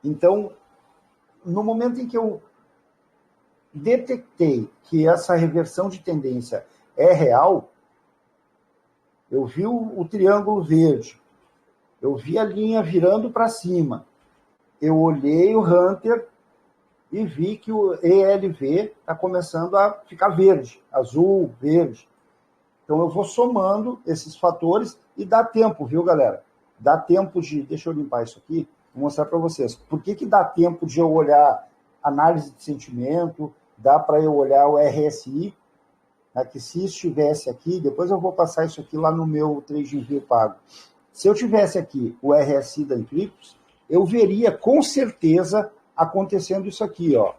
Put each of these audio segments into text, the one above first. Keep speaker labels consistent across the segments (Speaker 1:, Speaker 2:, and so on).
Speaker 1: Então, no momento em que eu detectei que essa reversão de tendência é real, eu vi o triângulo verde, eu vi a linha virando para cima, eu olhei o Hunter e vi que o ELV está começando a ficar verde, azul, verde. Então eu vou somando esses fatores e dá tempo, viu, galera? Dá tempo de... Deixa eu limpar isso aqui, vou mostrar para vocês. Por que dá tempo de eu olhar análise de sentimento, dá para eu olhar o RSI, né, que se estivesse aqui, depois eu vou passar isso aqui lá no meu TradingView pago. Se eu tivesse aqui o RSI da Eclipse, eu veria com certeza acontecendo isso aqui, ó.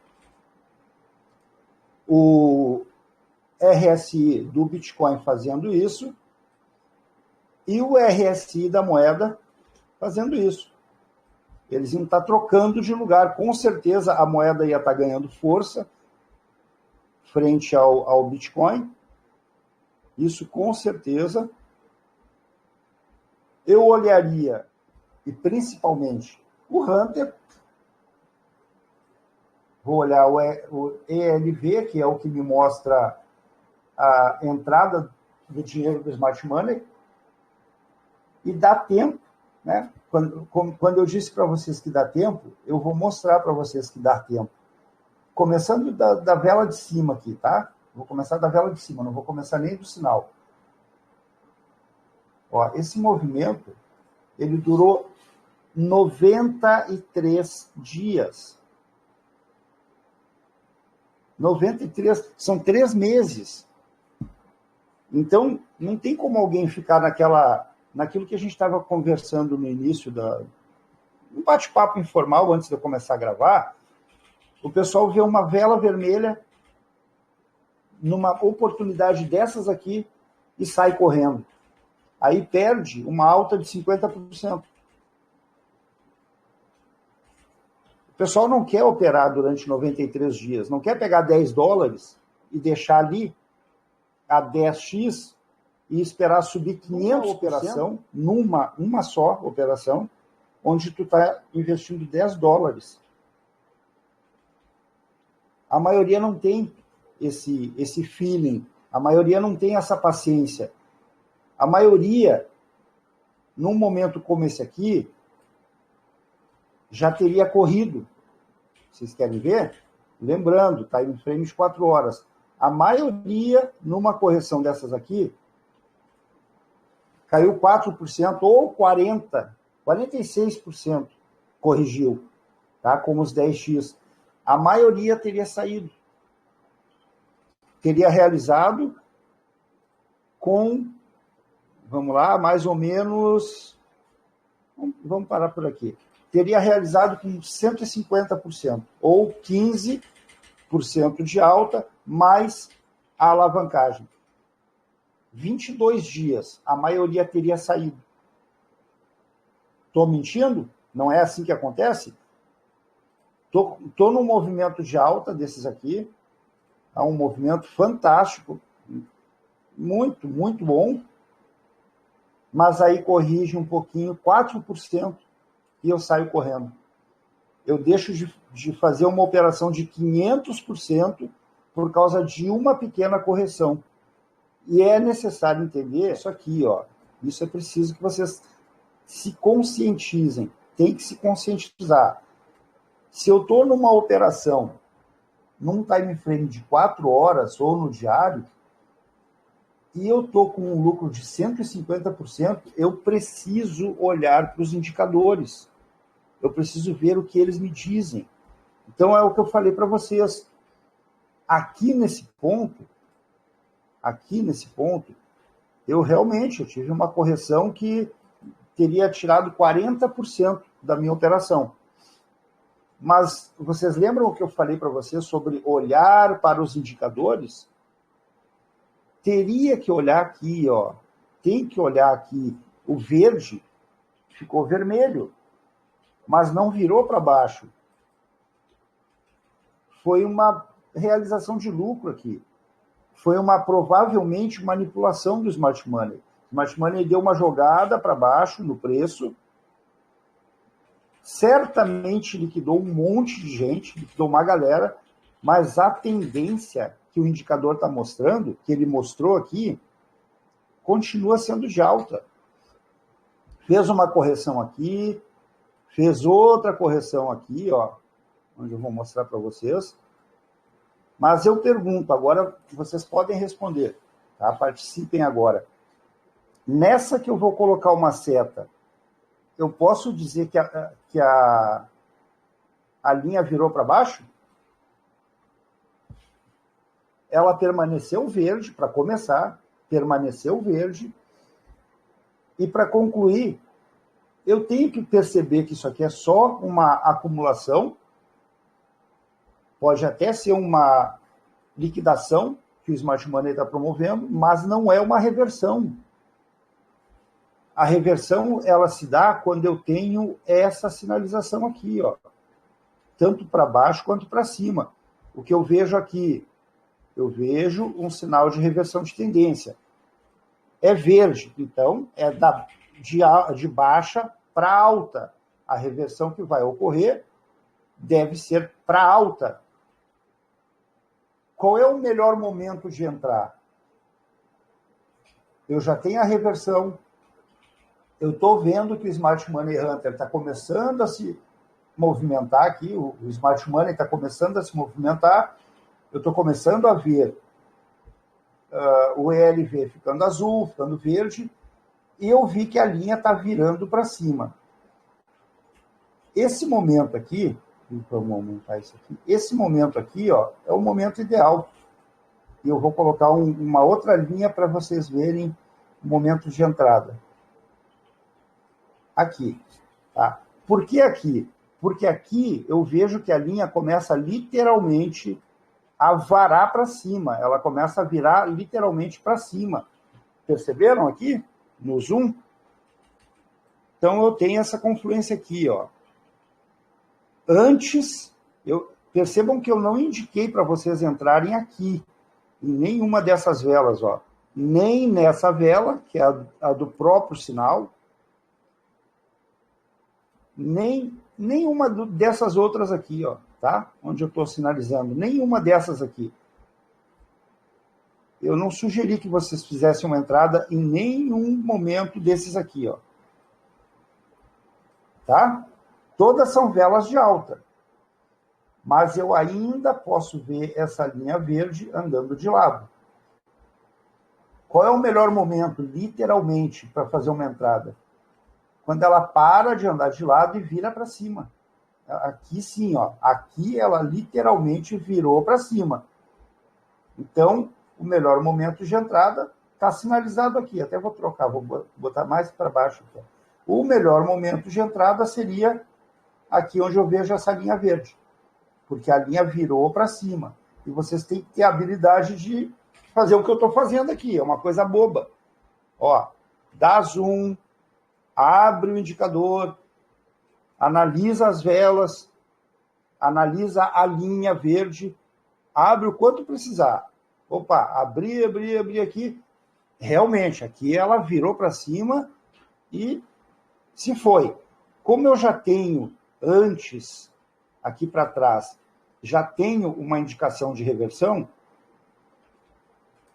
Speaker 1: O RSI do Bitcoin fazendo isso e o RSI da moeda fazendo isso. Eles iam estar trocando de lugar. Com certeza a moeda ia estar ganhando força frente ao Bitcoin. Isso com certeza. Eu olharia, e principalmente, o Hunter. Vou olhar o ELV, que é o que me mostra a entrada do dinheiro do Smart Money, e dá tempo, né? Quando eu disse para vocês que dá tempo, eu vou mostrar para vocês que dá tempo. Começando da vela de cima aqui, tá? Vou começar da vela de cima, não vou começar nem do sinal. Ó, esse movimento, ele durou 93 dias. 93, são 3 meses. Então, não tem como alguém ficar naquilo que a gente estava conversando no início um bate-papo informal antes de eu começar a gravar. O pessoal vê uma vela vermelha numa oportunidade dessas aqui e sai correndo. Aí perde uma alta de 50%. O pessoal não quer operar durante 93 dias, não quer pegar $10 e deixar ali a 10x e esperar subir 500% operação, uma só operação, onde tu está investindo $10. A maioria não tem esse feeling, a maioria não tem essa paciência. A maioria, num momento como esse aqui, já teria corrido. Vocês querem ver? Lembrando, está em frame de 4 horas. A maioria, numa correção dessas aqui, caiu 4% ou 46% corrigiu, tá? Como os 10x. A maioria teria saído. Teria realizado com, vamos lá, mais ou menos, vamos parar por aqui. Teria realizado com 150%, ou 15% de alta, mais a alavancagem. 22 dias, a maioria teria saído. Estou mentindo? Não é assim que acontece? Estou num movimento de alta desses aqui, é um movimento fantástico, muito, muito bom, mas aí corrige um pouquinho, 4%, e eu saio correndo. Eu deixo de fazer uma operação de 500% por causa de uma pequena correção. E é necessário entender isso aqui, ó. Isso é preciso que vocês se conscientizem. Tem que se conscientizar. Se eu estou numa operação, num time frame de 4 horas ou no diário, e eu estou com um lucro de 150%, eu preciso olhar para os indicadores. Eu preciso ver o que eles me dizem. Então, é o que eu falei para vocês. Aqui nesse ponto, eu tive uma correção que teria tirado 40% da minha operação. Mas vocês lembram o que eu falei para vocês sobre olhar para os indicadores? Teria que olhar aqui, ó. Tem que olhar aqui. O verde ficou vermelho, mas não virou para baixo. Foi uma realização de lucro aqui. Foi provavelmente manipulação do Smart Money. O Smart Money deu uma jogada para baixo no preço, certamente liquidou um monte de gente, liquidou uma galera, mas a tendência que o indicador está mostrando, que ele mostrou aqui, continua sendo de alta. Fez uma correção aqui, fez outra correção aqui, ó, onde eu vou mostrar para vocês. Mas eu pergunto, agora vocês podem responder, tá? Participem agora. Nessa que eu vou colocar uma seta, eu posso dizer que a linha virou para baixo? Ela permaneceu verde, para começar, permaneceu verde. E para concluir, eu tenho que perceber que isso aqui é só uma acumulação, pode até ser uma liquidação que o Smart Money está promovendo, mas não é uma reversão. A reversão, ela se dá quando eu tenho essa sinalização aqui, ó, tanto para baixo quanto para cima. O que eu vejo aqui, eu vejo um sinal de reversão de tendência. É verde, então é de baixa para alta. A reversão que vai ocorrer deve ser para alta. Qual é o melhor momento de entrar? Eu já tenho a reversão, eu estou vendo que o Smart Money Hunter está começando a se movimentar aqui, o Smart Money está começando a se movimentar, eu estou começando a ver o ELV ficando azul, ficando verde, e eu vi que a linha está virando para cima. Esse momento aqui, vamos aumentar isso aqui, esse momento aqui, ó, é o momento ideal. E eu vou colocar uma outra linha para vocês verem o momento de entrada. Aqui, tá? Por que aqui? Porque aqui eu vejo que a linha começa literalmente a varar para cima. Ela começa a virar literalmente para cima. Perceberam aqui? No zoom? Então eu tenho essa confluência aqui, ó. Antes, percebam que eu não indiquei para vocês entrarem aqui, em nenhuma dessas velas, ó. Nem nessa vela, que é a do próprio sinal, nem nenhuma dessas outras aqui, ó, tá? Onde eu estou sinalizando, nenhuma dessas aqui. Eu não sugeri que vocês fizessem uma entrada em nenhum momento desses aqui, ó. Tá? Todas são velas de alta. Mas eu ainda posso ver essa linha verde andando de lado. Qual é o melhor momento, literalmente, para fazer uma entrada? Quando ela para de andar de lado e vira para cima. Aqui sim, ó. Aqui ela literalmente virou para cima. Então, o melhor momento de entrada está sinalizado aqui. Até vou trocar, vou botar mais para baixo aqui. O melhor momento de entrada seria aqui onde eu vejo essa linha verde. Porque a linha virou para cima. E vocês têm que ter a habilidade de fazer o que eu estou fazendo aqui. É uma coisa boba. Ó, dá zoom, abre o indicador, analisa as velas, analisa a linha verde, abre o quanto precisar. Opa, abri aqui. Realmente, aqui ela virou para cima e se foi. Como eu já tenho antes, aqui para trás, já tenho uma indicação de reversão,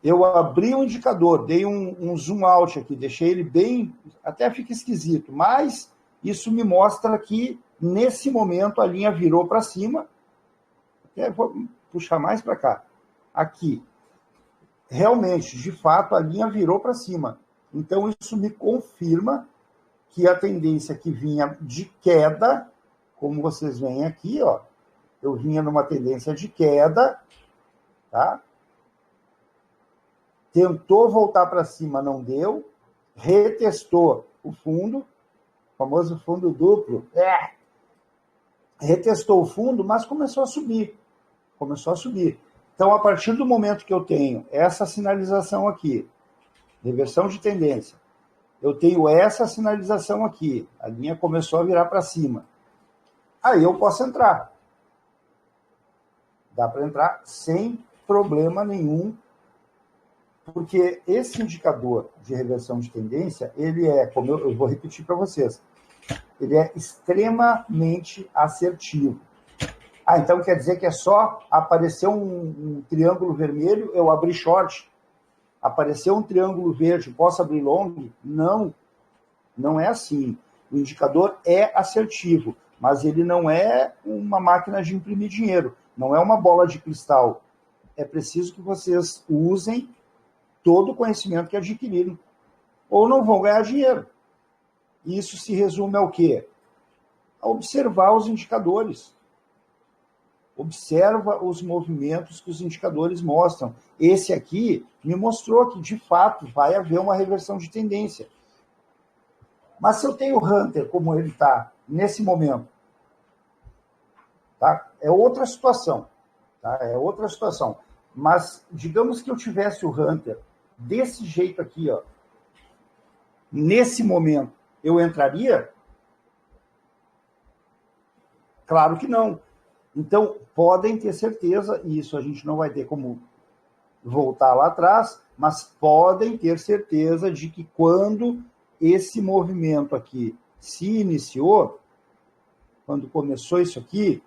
Speaker 1: eu abri o indicador, dei um zoom out aqui, deixei ele bem, até fica esquisito, mas isso me mostra que, nesse momento, a linha virou para cima. Até vou puxar mais para cá. Aqui. Realmente, de fato, a linha virou para cima. Então, isso me confirma que a tendência que vinha de queda, como vocês veem aqui, ó, eu vinha numa tendência de queda, tá? Tentou voltar para cima, não deu, retestou o fundo, o famoso fundo duplo, retestou o fundo, mas começou a subir. Então, a partir do momento que eu tenho essa sinalização aqui, reversão de tendência, eu tenho essa sinalização aqui, a linha começou a virar para cima, aí eu posso entrar. Dá para entrar sem problema nenhum, porque esse indicador de reversão de tendência, ele é, como eu vou repetir para vocês, Ele é extremamente assertivo. Ah, então quer dizer que é só aparecer um triângulo vermelho, eu abri short. Apareceu um triângulo verde, posso abrir long? Não, não é assim. O indicador é assertivo, mas ele não é uma máquina de imprimir dinheiro, não é uma bola de cristal. É preciso que vocês usem todo o conhecimento que adquiriram, ou não vão ganhar dinheiro. Isso se resume ao quê? A observar os indicadores. Observa os movimentos que os indicadores mostram. Esse aqui me mostrou que, de fato, vai haver uma reversão de tendência. Mas se eu tenho o Hunter como ele está nesse momento, tá? É outra situação. Tá? É outra situação. Mas digamos que eu tivesse o Hunter desse jeito aqui, ó, nesse momento, eu entraria? Claro que não. Então, podem ter certeza, e isso a gente não vai ter como voltar lá atrás, mas podem ter certeza de que quando esse movimento aqui se iniciou, quando começou isso aqui,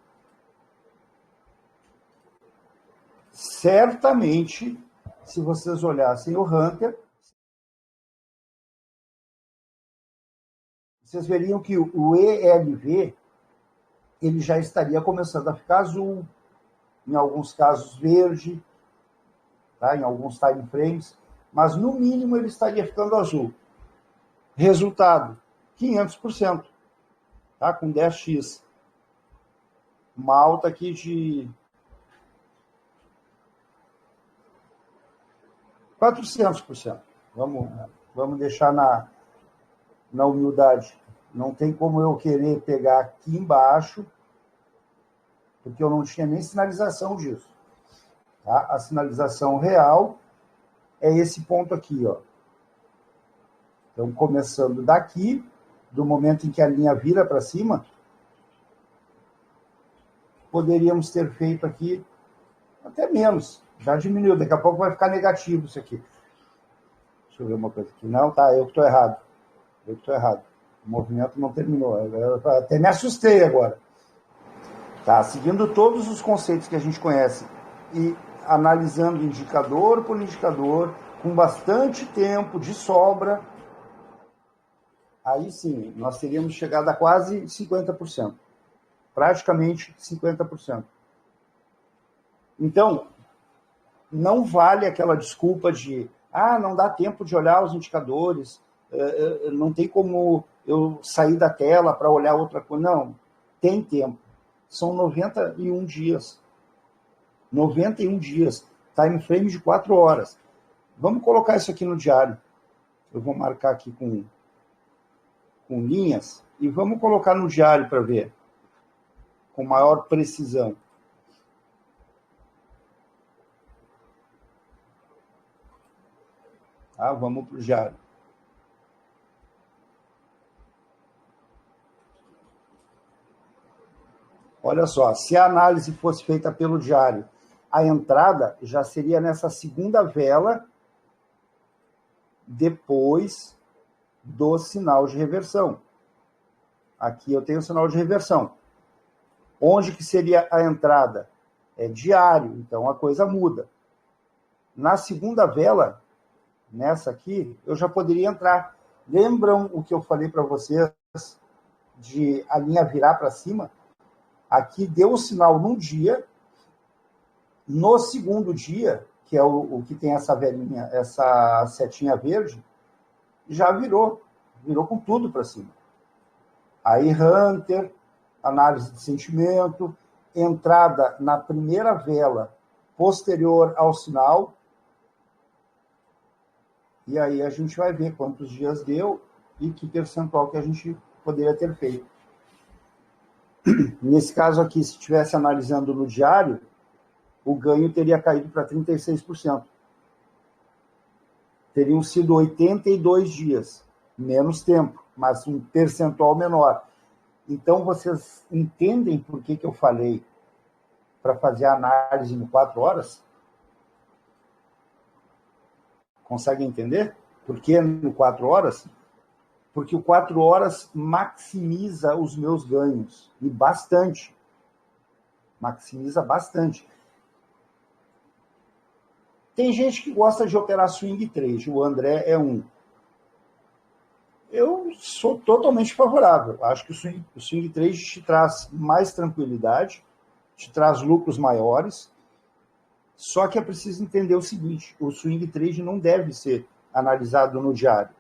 Speaker 1: certamente, se vocês olhassem o Hunter, vocês veriam que o ELV ele já estaria começando a ficar azul, em alguns casos verde, tá? Em alguns time frames, mas no mínimo ele estaria ficando azul. Resultado, 500%, tá? Com 10x. Uma alta aqui de 400%. Vamos deixar na humildade. Não tem como eu querer pegar aqui embaixo, porque eu não tinha nem sinalização disso. Tá? A sinalização real é esse ponto aqui, ó. Então, começando daqui, do momento em que a linha vira para cima, poderíamos ter feito aqui até menos. Já diminuiu, daqui a pouco vai ficar negativo isso aqui. Deixa eu ver uma coisa aqui. Não, tá, eu que estou errado. O movimento não terminou. Eu até me assustei agora. Tá, seguindo todos os conceitos que a gente conhece e analisando indicador por indicador, com bastante tempo de sobra, aí sim, nós teríamos chegado a quase 50%. Praticamente 50%. Então, não vale aquela desculpa de não dá tempo de olhar os indicadores, não tem como eu sair da tela para olhar outra coisa. Não, tem tempo. São 91 dias. 91 dias. Time frame de 4 horas. Vamos colocar isso aqui no diário. Eu vou marcar aqui com linhas e vamos colocar no diário para ver com maior precisão. Tá? Vamos para o diário. Olha só, se a análise fosse feita pelo diário, a entrada já seria nessa segunda vela depois do sinal de reversão. Aqui eu tenho o sinal de reversão. Onde que seria a entrada? É diário, então a coisa muda. Na segunda vela, nessa aqui, eu já poderia entrar. Lembram o que eu falei para vocês de a linha virar para cima? Aqui deu o sinal num dia, no segundo dia, que é o que tem essa velinha, essa setinha verde, já virou com tudo para cima. Aí Hunter, análise de sentimento, entrada na primeira vela posterior ao sinal, e aí a gente vai ver quantos dias deu e que percentual que a gente poderia ter feito. Nesse caso aqui, se estivesse analisando no diário, o ganho teria caído para 36%. Teriam sido 82 dias, menos tempo, mas um percentual menor. Então, vocês entendem por que eu falei para fazer a análise em 4 horas? Conseguem entender? Por que em 4 horas? porque o 4 horas maximiza os meus ganhos, e bastante. Maximiza bastante. Tem gente que gosta de operar swing trade, o André é um. Eu sou totalmente favorável. Acho que o swing trade te traz mais tranquilidade, te traz lucros maiores, só que é preciso entender o seguinte, o swing trade não deve ser analisado no diário.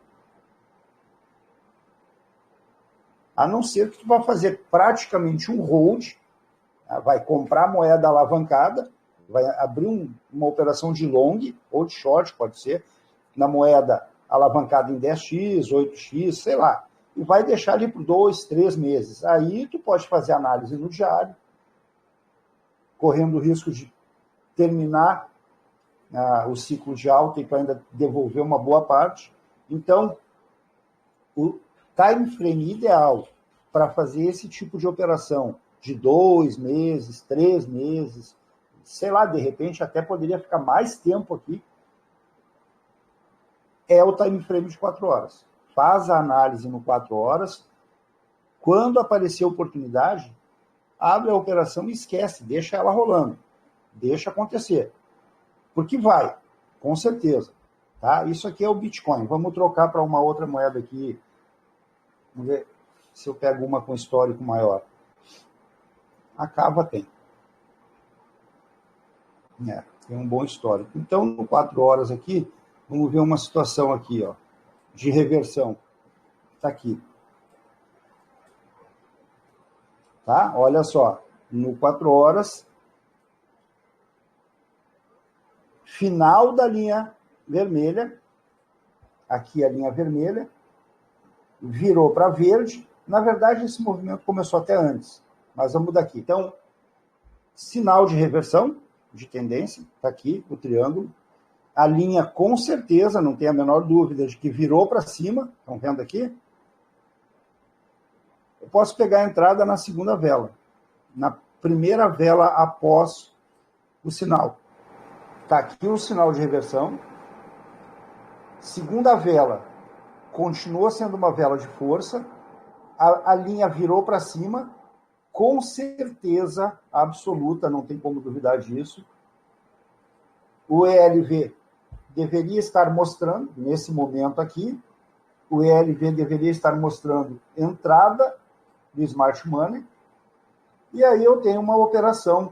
Speaker 1: A não ser que tu vá fazer praticamente um hold, vai comprar moeda alavancada, vai abrir uma operação de long ou de short, pode ser, na moeda alavancada em 10x, 8x, sei lá, e vai deixar ali por 2, 3 meses. Aí tu pode fazer análise no diário, correndo o risco de terminar o ciclo de alta e para ainda devolver uma boa parte. Então, o time frame ideal para fazer esse tipo de operação de 2 meses, 3 meses, sei lá, de repente até poderia ficar mais tempo aqui, é o time frame de 4 horas. Faz a análise no 4 horas, quando aparecer a oportunidade, abre a operação e esquece, deixa ela rolando, deixa acontecer. Porque vai, com certeza. Tá? Isso aqui é o Bitcoin. Vamos trocar para uma outra moeda aqui. Vamos ver se eu pego uma com histórico maior. A Cava tem. Tem um bom histórico. Então, no 4 horas aqui, vamos ver uma situação aqui, ó, de reversão. Está aqui. Tá? Olha só, no 4 horas, final da linha vermelha, aqui a linha vermelha, virou para verde. Na verdade, esse movimento começou até antes, mas vamos daqui. Então, sinal de reversão, de tendência, está aqui o triângulo. A linha, com certeza, não tem a menor dúvida de que virou para cima. Estão vendo aqui? Eu posso pegar a entrada na segunda vela, na primeira vela após o sinal. Está aqui o sinal de reversão. Segunda vela, continua sendo uma vela de força. A linha virou para cima, com certeza absoluta, não tem como duvidar disso. O ELV deveria estar mostrando, nesse momento aqui, o ELV deveria estar mostrando entrada do Smart Money, e aí eu tenho uma operação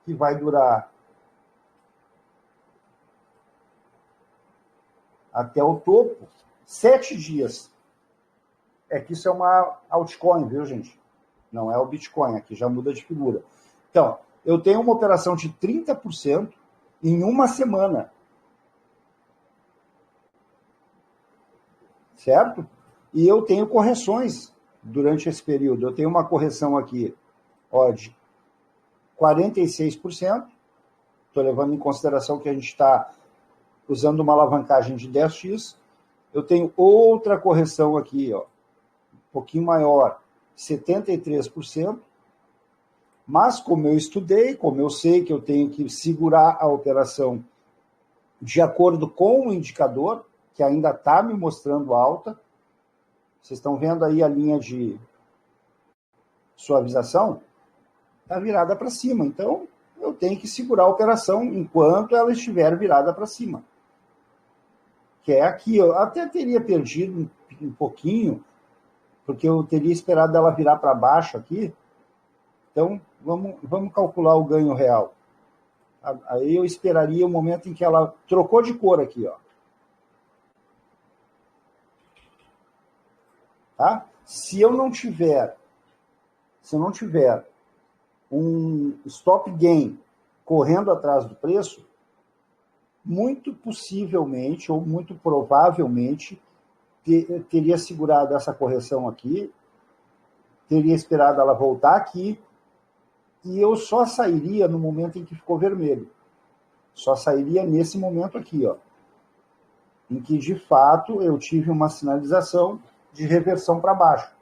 Speaker 1: que vai durar até o topo, 7 dias. É que isso é uma altcoin, viu, gente? Não é o Bitcoin, aqui já muda de figura. Então, eu tenho uma operação de 30% em uma semana. Certo? E eu tenho correções durante esse período. Eu tenho uma correção aqui, ó, de 46%. Estou levando em consideração que a gente está usando uma alavancagem de 10x. Eu tenho outra correção aqui, ó, um pouquinho maior, 73%. Mas como eu estudei, como eu sei que eu tenho que segurar a operação de acordo com o indicador, que ainda está me mostrando alta, vocês estão vendo aí a linha de suavização, está virada para cima. Então, eu tenho que segurar a operação enquanto ela estiver virada para cima. Que é aqui. Eu até teria perdido um pouquinho, porque eu teria esperado ela virar para baixo aqui. Então, vamos calcular o ganho real. Aí eu esperaria o momento em que ela trocou de cor aqui, ó. Tá? Se eu não tiver um stop gain correndo atrás do preço, muito possivelmente ou muito provavelmente teria segurado essa correção aqui, teria esperado ela voltar aqui, e eu só sairia no momento em que ficou vermelho. Só sairia nesse momento aqui, ó, em que de fato eu tive uma sinalização de reversão para baixo.